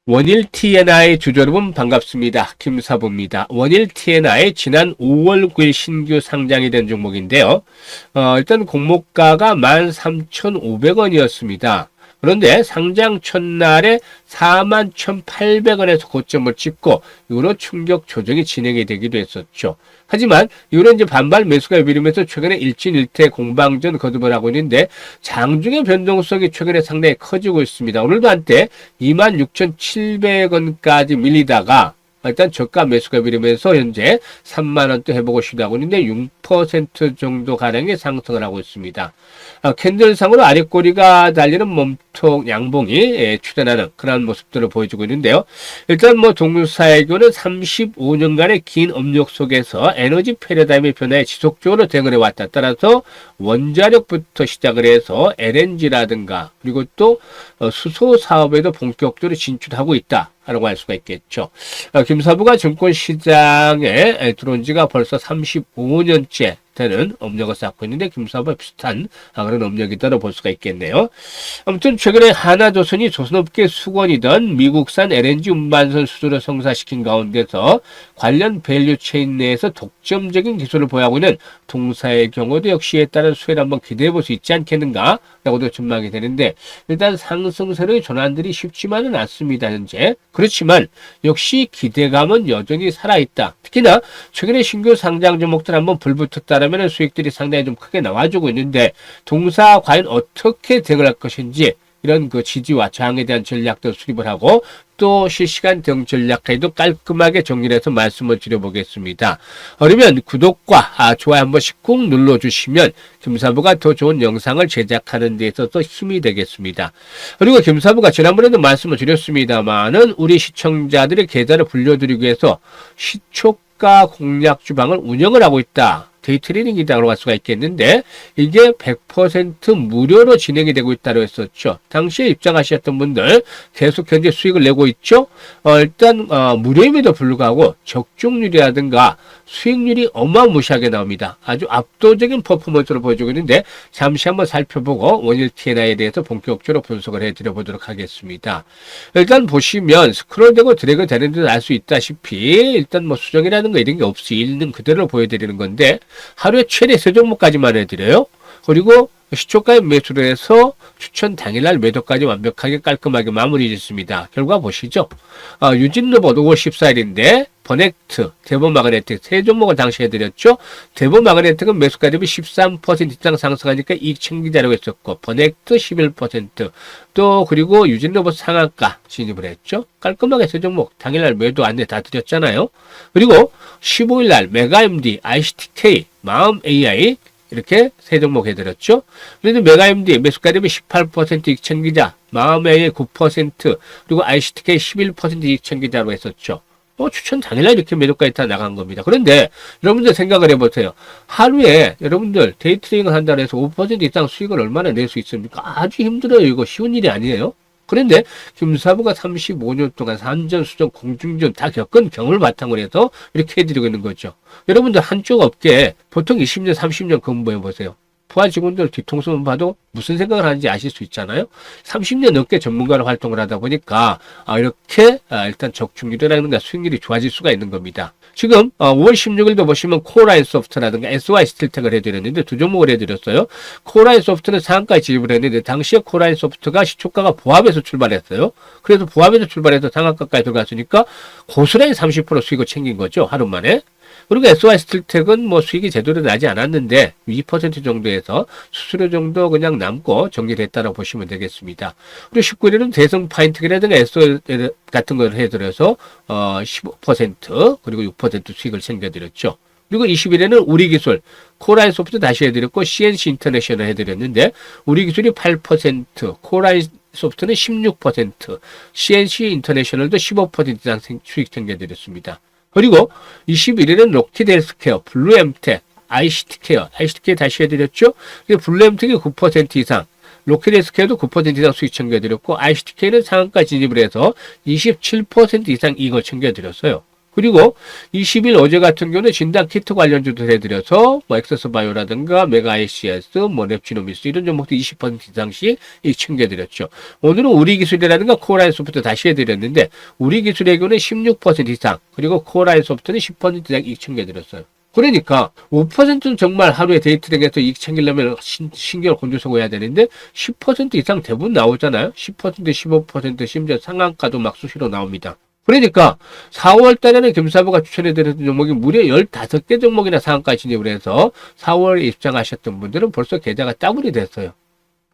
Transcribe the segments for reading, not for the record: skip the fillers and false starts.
원일 T&I 주주 여러분 반갑습니다. 김사부입니다. 원일 T&I 지난 5월 9일 신규 상장이 된 종목인데요. 일단 공모가가 13,500원이었습니다. 그런데 상장 첫날에 41,800원에서 고점을 찍고 이후로 충격 조정이 진행이 되기도 했었죠. 하지만 이후로 이제 반발 매수가 밀리면서 최근에 일진일퇴 공방전 거듭을 하고 있는데 장중의 변동성이 최근에 상당히 커지고 있습니다. 오늘도 한때 26,700원까지 밀리다가 일단 저가 매수가 밀리면서 현재 3만원 또 해보고 시도하고 있는데 6% 정도 가량의 상승을 하고 있습니다. 캔들상으로 아랫꼬리가 달리는 몸통 양봉이 출현하는 그런 모습들을 보여주고 있는데요. 일단 뭐 동사외교는 35년간의 긴 업력 속에서 에너지 패러다임의 변화에 지속적으로 대응을 해왔다. 따라서 원자력부터 시작을 해서 LNG라든가 그리고 또 수소 사업에도 본격적으로 진출하고 있다. 라고 할 수가 있겠죠. 김사부가 증권시장에 들어온 지가 벌써 35년째 되는 업력을 쌓고 있는데 김사부와 비슷한 그런 업력이다라고 볼 수가 있겠네요. 아무튼 최근에 하나조선이 조선업계 수건이던 미국산 LNG 운반선 수주를 성사시킨 가운데서 관련 밸류체인 내에서 독점적인 기술을 보유하고 있는 동사의 경우도 역시 이에 따른 수혜를 한번 기대해 볼 수 있지 않겠는가 라고도 전망이 되는데 일단 상승세로의 전환들이 쉽지만은 않습니다. 현재. 그렇지만 역시 기대감은 여전히 살아있다. 특히나 최근에 신규 상장 종목들 한번 불붙었다라면 수익들이 상당히 좀 크게 나와주고 있는데 동사 과연 어떻게 대응을 할 것인지 이런 그 지지와 저항에 대한 전략도 수립을 하고 또 실시간 대응 전략까지도 깔끔하게 정리를 해서 말씀을 드려보겠습니다. 그러면 구독과 좋아요 한 번씩 꾹 눌러주시면 김사부가 더 좋은 영상을 제작하는 데 있어서 힘이 되겠습니다. 그리고 김사부가 지난번에도 말씀을 드렸습니다만은 우리 시청자들의 계좌를 불려드리기 위해서 시초가 공략 주방을 운영을 하고 있다. 데이트레이딩이라고 할 수가 있겠는데 이게 100% 무료로 진행이 되고 있다고 했었죠. 당시에 입장하셨던 분들 계속 현재 수익을 내고 있죠. 일단 무료임에도 불구하고 적중률이라든가 수익률이 어마무시하게 나옵니다. 아주 압도적인 퍼포먼스를 보여주고 있는데 잠시 한번 살펴보고 원일 T&I에 대해서 본격적으로 분석을 해드려 보도록 하겠습니다. 일단 보시면 스크롤되고 드래그 되는 듯 알 수 있다시피 일단 뭐 수정이라든가 이런 게 없이 있는 그대로 보여드리는 건데 하루에 최대 3종목까지만 해드려요. 그리고 시초가에 매수를 해서 추천 당일날 매도까지 완벽하게 깔끔하게 마무리 짓습니다. 결과 보시죠. 유진로봇 5월 14일인데 버넥트, 대보마그네틱 세 종목을 당시 해드렸죠. 대보마그네틱은 매수가 대비 13% 이상 상승하니까 이익 챙기자라고 했었고 버넥트 11%, 또 그리고 유진로봇 상한가 진입을 했죠. 깔끔하게 세 종목 당일날 매도 안내 다 드렸잖아요. 그리고 15일날 메가MD, ICTK, 마음AI 이렇게 세 종목 해드렸죠. 그래도 메가MD 매수가 대비 18% 이익 챙기자, 마음AI 9%, 그리고 ICTK 11% 이익 챙기자로 했었죠. 추천 당일날 이렇게 매도까지 다 나간 겁니다. 그런데 여러분들 생각을 해보세요. 하루에 여러분들 데이트레이딩을 한다고 해서 5% 이상 수익을 얼마나 낼 수 있습니까? 아주 힘들어요. 이거 쉬운 일이 아니에요. 그런데 김사부가 35년 동안 산전, 수전, 공중전 다 겪은 경험을 바탕으로 해서 이렇게 해드리고 있는 거죠. 여러분들 한쪽 업계에 보통 20년, 30년 근무해보세요. 부하 직원들 뒤통수만 봐도 무슨 생각을 하는지 아실 수 있잖아요. 30년 넘게 전문가로 활동을 하다 보니까 이렇게 일단 적중률이라든가 수익률이 좋아질 수가 있는 겁니다. 지금 5월 16일도 보시면 코라인 소프트라든가 SY 스틸텍을 해드렸는데 두 종목을 해드렸어요. 코라인 소프트는 상한가에 진입을 했는데 당시에 코라인 소프트가 시초가가 보합에서 출발했어요. 그래서 보합에서 출발해서 상한가까지 들어갔으니까 고스란히 30% 수익을 챙긴 거죠. 하루 만에. 그리고 SY 스틸텍은 뭐 수익이 제대로 나지 않았는데 2% 정도에서 수수료 정도 그냥 남고 정리를 했다고 보시면 되겠습니다. 그리고 19일에는 대성 파인텍이라든가 SOL 같은 걸 해드려서 15% 그리고 6% 수익을 챙겨드렸죠. 그리고 20일에는 우리기술, 코라인 소프트 다시 해드렸고 CNC 인터내셔널 해드렸는데 우리기술이 8%, 코라인 소프트는 16%, CNC 인터내셔널도 15% 이상 수익 챙겨드렸습니다. 그리고 21일은 록히드 헬스케어, 블루엠텍, ICT케어 다시 해드렸죠. 블루엠텍이 9% 이상, 록히드 헬스케어도 9% 이상 수익 챙겨드렸고 ICTK는 상한가 진입을 해서 27% 이상 이익을 챙겨드렸어요. 그리고 20일 어제 같은 경우는 진단 키트 관련주도 해드려서 뭐 엑세스바이오라든가 메가ICS, 뭐 랩지노미스 이런 종목도 20% 이상씩 챙겨드렸죠. 오늘은 우리기술이라든가 코어라인소프트 다시 해드렸는데 우리기술의 경우는 16% 이상 그리고 코어라인소프트는 10% 이상 챙겨드렸어요. 그러니까 5%는 정말 하루에 데이트링에서 이익 챙기려면 신경을 곤두서고 해야 되는데 10% 이상 대부분 나오잖아요. 10%, 15% 심지어 상한가도 막 수시로 나옵니다. 그러니까 4월 달에는 김사부가 추천해드렸던 종목이 무려 15개 종목이나 상한가 진입을 해서 4월에 입장하셨던 분들은 벌써 계좌가 따블이 됐어요.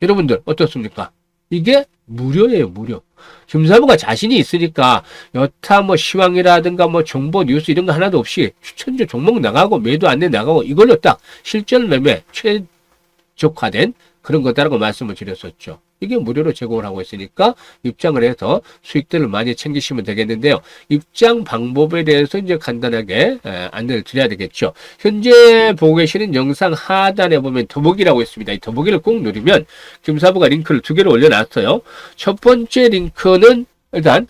여러분들 어떻습니까? 이게 무료예요, 무료. 김사부가 자신이 있으니까 여타 뭐 시황이라든가 뭐 정보 뉴스 이런 거 하나도 없이 추천주 종목 나가고 매도 안내 나가고 이걸로 딱 실전 매매 최적화된 그런 거다라고 말씀을 드렸었죠. 이게 무료로 제공을 하고 있으니까 입장을 해서 수익들을 많이 챙기시면 되겠는데요. 입장 방법에 대해서 이제 간단하게 안내를 드려야 되겠죠. 현재 보고 계시는 영상 하단에 보면 더보기라고 있습니다. 이 더보기를 꼭 누르면 김사부가 링크를 2개를 올려놨어요. 첫 번째 링크는 일단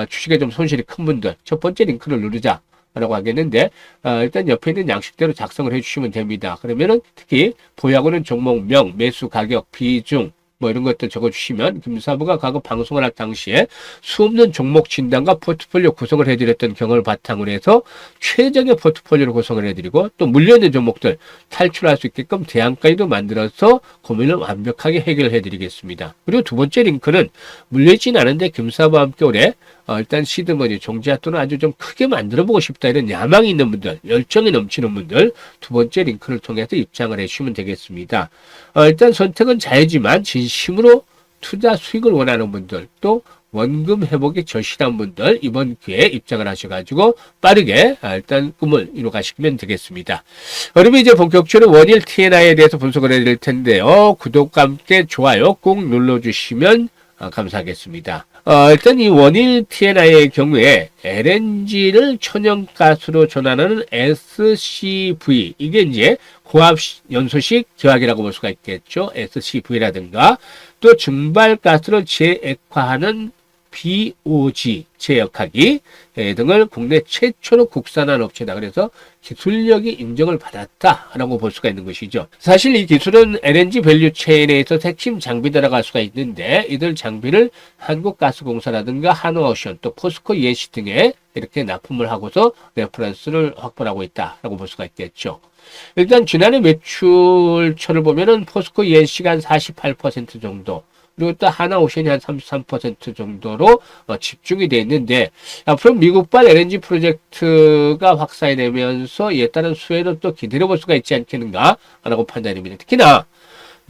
주식에 좀 손실이 큰 분들 첫 번째 링크를 누르자. 라고 하겠는데 일단 옆에 있는 양식대로 작성을 해주시면 됩니다. 그러면은 특히 보유하고는 종목명, 매수 가격, 비중 뭐 이런 것들 적어주시면 김사부가 과거 방송을 할 당시에 수없는 종목 진단과 포트폴리오 구성을 해드렸던 경험을 바탕으로 해서 최적의 포트폴리오를 구성을 해드리고 또 물려있는 종목들 탈출할 수 있게끔 대안까지도 만들어서 고민을 완벽하게 해결해드리겠습니다. 그리고 두 번째 링크는 물려있지는 않은데 김사부와 함께 올해 일단 시드머니, 종지화 또는 아주 좀 크게 만들어보고 싶다 이런 야망이 있는 분들, 열정이 넘치는 분들 두 번째 링크를 통해서 입장을 해주시면 되겠습니다. 일단 선택은 자유지만 진심으로 투자 수익을 원하는 분들 또 원금 회복이 절실한 분들 이번 기회에 입장을 하셔가지고 빠르게 일단 꿈을 이뤄가시면 되겠습니다. 그러면 이제 본격적으로 원일 TNI에 대해서 분석을 해드릴 텐데요. 구독과 함께 좋아요 꼭 눌러주시면 감사하겠습니다. 일단 이 원일 TNI의 경우에 LNG를 천연가스로 전환하는 SCV 이게 이제 고압 연소식 기화기라고 볼 수가 있겠죠. SCV라든가 또 증발가스를 재액화하는 BOG 제역하기 등을 국내 최초로 국산한 업체다. 그래서 기술력이 인정을 받았다라고 볼 수가 있는 것이죠. 사실 이 기술은 LNG 밸류 체인에 있어 핵심 장비다라고 할 수가 있는데 이들 장비를 한국가스공사라든가 한화오션 또 포스코 ENC 등에 이렇게 납품을 하고서 레퍼런스를 확보하고 있다라고 볼 수가 있겠죠. 일단 지난해 매출처를 보면은 포스코 ENC가 한 48% 정도 그리고 또 하나오션이 한 33% 정도로 집중이 되어 있는데 앞으로 미국발 LNG 프로젝트가 확산이 되면서 이에 따른 수혜도 또 기다려 볼 수가 있지 않겠는가 라고 판단됩니다. 특히나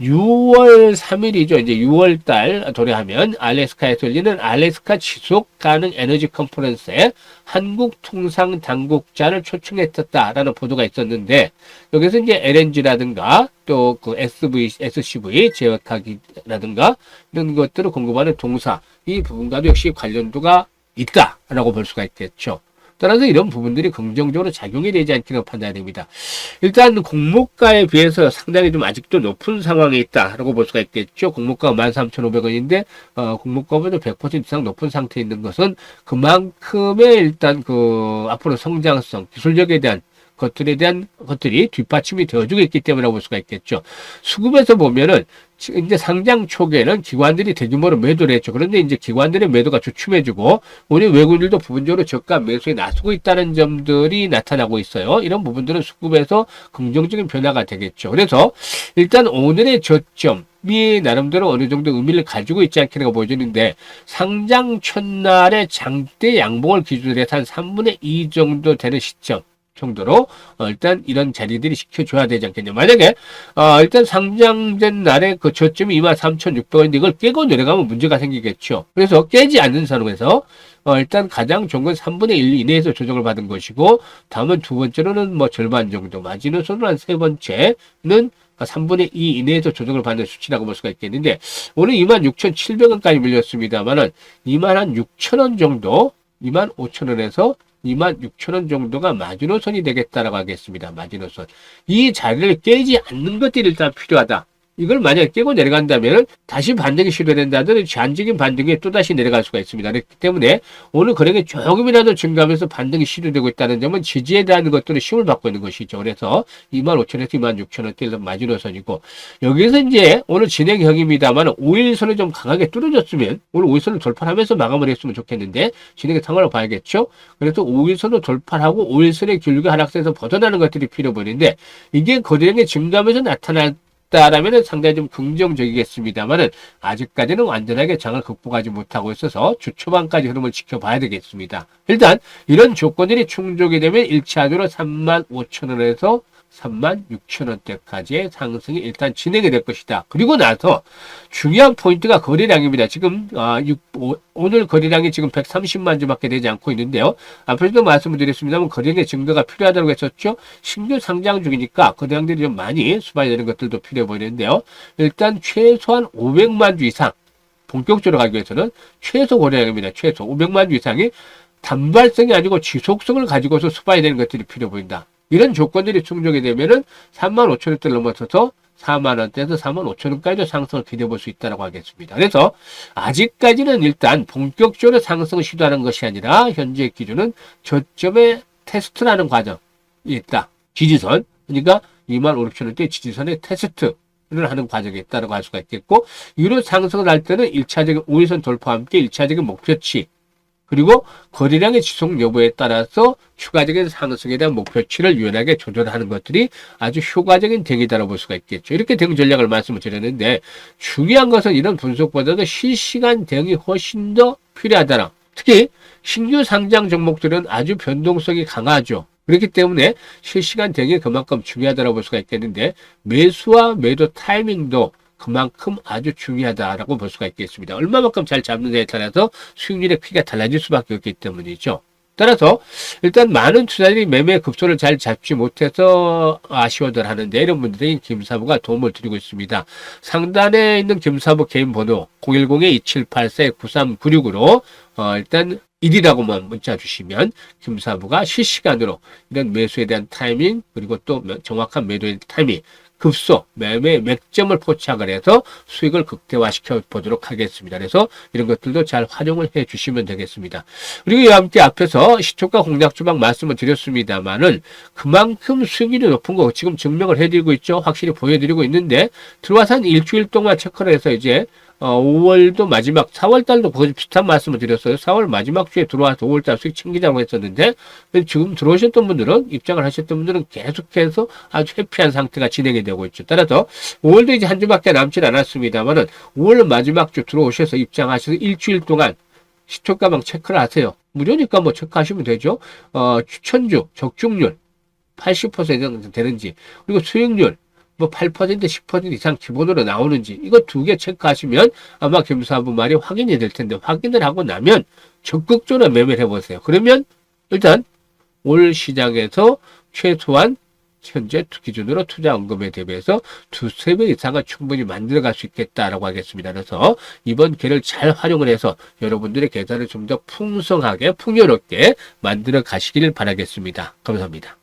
6월 3일이죠. 이제 6월 달 도래하면 알래스카에서 열리는 알래스카 지속 가능 에너지 컨퍼런스에 한국 통상 당국자를 초청했었다라는 보도가 있었는데 여기서 이제 LNG라든가 또 그 SCV 제어하기라든가 이런 것들을 공급하는 동사 이 부분과도 역시 관련도가 있다라고 볼 수가 있겠죠. 따라서 이런 부분들이 긍정적으로 작용이 되지 않기로 판단됩니다. 일단 공모가에 비해서 상당히 좀 아직도 높은 상황에 있다라고 볼 수가 있겠죠. 공모가가 13,500원인데 공모가보다 100% 이상 높은 상태에 있는 것은 그만큼의 일단 그 앞으로 성장성, 기술력에 대한 것들이 뒷받침이 되어주고 있기 때문이라고 볼 수가 있겠죠. 수급에서 보면은 이제 상장 초기에는 기관들이 대규모로 매도를 했죠. 그런데 이제 기관들의 매도가 주춤해지고 우리 외국인들도 부분적으로 저가 매수에 나서고 있다는 점들이 나타나고 있어요. 이런 부분들은 수급에서 긍정적인 변화가 되겠죠. 그래서 일단 오늘의 저점이 나름대로 어느 정도 의미를 가지고 있지 않겠는가 보여지는데 상장 첫날에 장대 양봉을 기준으로 해서 한 3분의 2 정도 되는 시점 정도로 일단 이런 자리들이 지켜줘야 되지 않겠냐. 만약에 일단 상장된 날에 그 저점이 23,600원인데 이걸 깨고 내려가면 문제가 생기겠죠. 그래서 깨지 않는 상황에서 일단 가장 좋은 건 3분의 1 이내에서 조정을 받은 것이고 다음은 두 번째로는 뭐 절반 정도 마지노선으로 한 세 번째는 3분의 2 이내에서 조정을 받는 수치라고 볼 수가 있겠는데 오늘 26,700원까지 밀렸습니다만은 26,000원 정도 25,000원에서 26,000원 정도가 마지노선이 되겠다라고 하겠습니다. 마지노선. 이 자리를 깨지 않는 것들이 일단 필요하다. 이걸 만약에 깨고 내려간다면 다시 반등이 시도된다면 제한적인 반등에 또다시 내려갈 수가 있습니다. 그렇기 때문에 오늘 거래량이 조금이라도 증가하면서 반등이 시도되고 있다는 점은 지지에 대한 것들을 힘을 받고 있는 것이죠. 그래서 25,000원에서 26,000원대 마지노선이고, 여기서 이제 오늘 진행형입니다만 5일선을 좀 강하게 뚫어줬으면 오늘 5일선을 돌파하면서 마감을 했으면 좋겠는데 진행의 상황을 봐야겠죠. 그래서 5일선을 돌파하고 5일선의 길게 하락세에서 벗어나는 것들이 필요 보이는데, 이게 거래량이 증가하면서 나타났다라면 상당히 좀 긍정적이겠습니다만은 아직까지는 완전하게 장을 극복하지 못하고 있어서 주 초반까지 흐름을 지켜봐야 되겠습니다. 일단 이런 조건들이 충족이 되면 1차적으로 35,000원에서 36,000원대까지의 상승이 일단 진행이 될 것이다. 그리고 나서 중요한 포인트가 거래량입니다. 지금 오늘 거래량이 지금 130만 주밖에 되지 않고 있는데요. 앞에서도 말씀을 드렸습니다만 거래량의 증가가 필요하다고 했었죠. 신규 상장 중이니까 거래량들이 좀 많이 수반이 되는 것들도 필요해 보이는데요. 일단 최소한 500만 주 이상, 본격적으로 가기 위해서는 최소 거래량입니다. 최소 500만 주 이상이 단발성이 아니고 지속성을 가지고서 수반이 되는 것들이 필요해 보인다. 이런 조건들이 충족이 되면은 35,000원대를 넘어서서 4만원대에서 45,000원까지도 상승을 기대해 볼 수 있다고 하겠습니다. 그래서 아직까지는 일단 본격적으로 상승을 시도하는 것이 아니라 현재 기준은 저점의 테스트라는 과정이 있다. 지지선, 그러니까 25,000원대 지지선의 테스트를 하는 과정이 있다고 할 수가 있겠고, 이로 상승을 할 때는 1차적인 5일선 돌파와 함께 1차적인 목표치, 그리고 거래량의 지속 여부에 따라서 추가적인 상승에 대한 목표치를 유연하게 조절하는 것들이 아주 효과적인 대응이다라고 볼 수가 있겠죠. 이렇게 대응 전략을 말씀을 드렸는데, 중요한 것은 이런 분석보다도 실시간 대응이 훨씬 더 필요하다라. 특히 신규 상장 종목들은 아주 변동성이 강하죠. 그렇기 때문에 실시간 대응이 그만큼 중요하다고 볼 수가 있겠는데, 매수와 매도 타이밍도 그만큼 아주 중요하다라고 볼 수가 있겠습니다. 얼마만큼 잘 잡느냐에 따라서 수익률의 크기가 달라질 수밖에 없기 때문이죠. 따라서 일단 많은 투자들이 매매 급소를 잘 잡지 못해서 아쉬워들 하는데, 이런 분들이 김사부가 도움을 드리고 있습니다. 상단에 있는 김사부 개인 번호 010-2784-9396으로 일단 1이라고만 문자 주시면 김사부가 실시간으로 이런 매수에 대한 타이밍, 그리고 또 정확한 매도의 타이밍, 급소, 매매 맥점을 포착을 해서 수익을 극대화시켜 보도록 하겠습니다. 그래서 이런 것들도 잘 활용을 해 주시면 되겠습니다. 그리고 이와 함께 앞에서 시초가 공략 주방 말씀을 드렸습니다만은 그만큼 수익률이 높은 거 지금 증명을 해드리고 있죠. 확실히 보여드리고 있는데, 들어와서 한 일주일 동안 체크를 해서 이제 5월도 마지막, 4월달도 거의 비슷한 말씀을 드렸어요. 4월 마지막 주에 들어와서 5월달 수익 챙기자고 했었는데, 지금 들어오셨던 분들은, 입장을 하셨던 분들은 계속해서 아주 해피한 상태가 진행이 되고 있죠. 따라서 5월도 이제 한 주밖에 남질 않았습니다만은 5월 마지막 주 들어오셔서 입장하셔서 일주일 동안 시초가방 체크를 하세요. 무료니까 뭐 체크하시면 되죠. 추천주, 적중률 80% 정도 되는지, 그리고 수익률 뭐 8%, 10% 이상 기본으로 나오는지, 이거 두 개 체크하시면 아마 김사부 말이 확인이 될 텐데, 확인을 하고 나면 적극적으로 매매를 해보세요. 그러면 일단 올 시장에서 최소한 현재 기준으로 투자 원금에 대비해서 두세 배 이상은 충분히 만들어갈 수 있겠다라고 하겠습니다. 그래서 이번 기회를 잘 활용을 해서 여러분들의 계좌를 좀 더 풍성하게 풍요롭게 만들어 가시길 바라겠습니다. 감사합니다.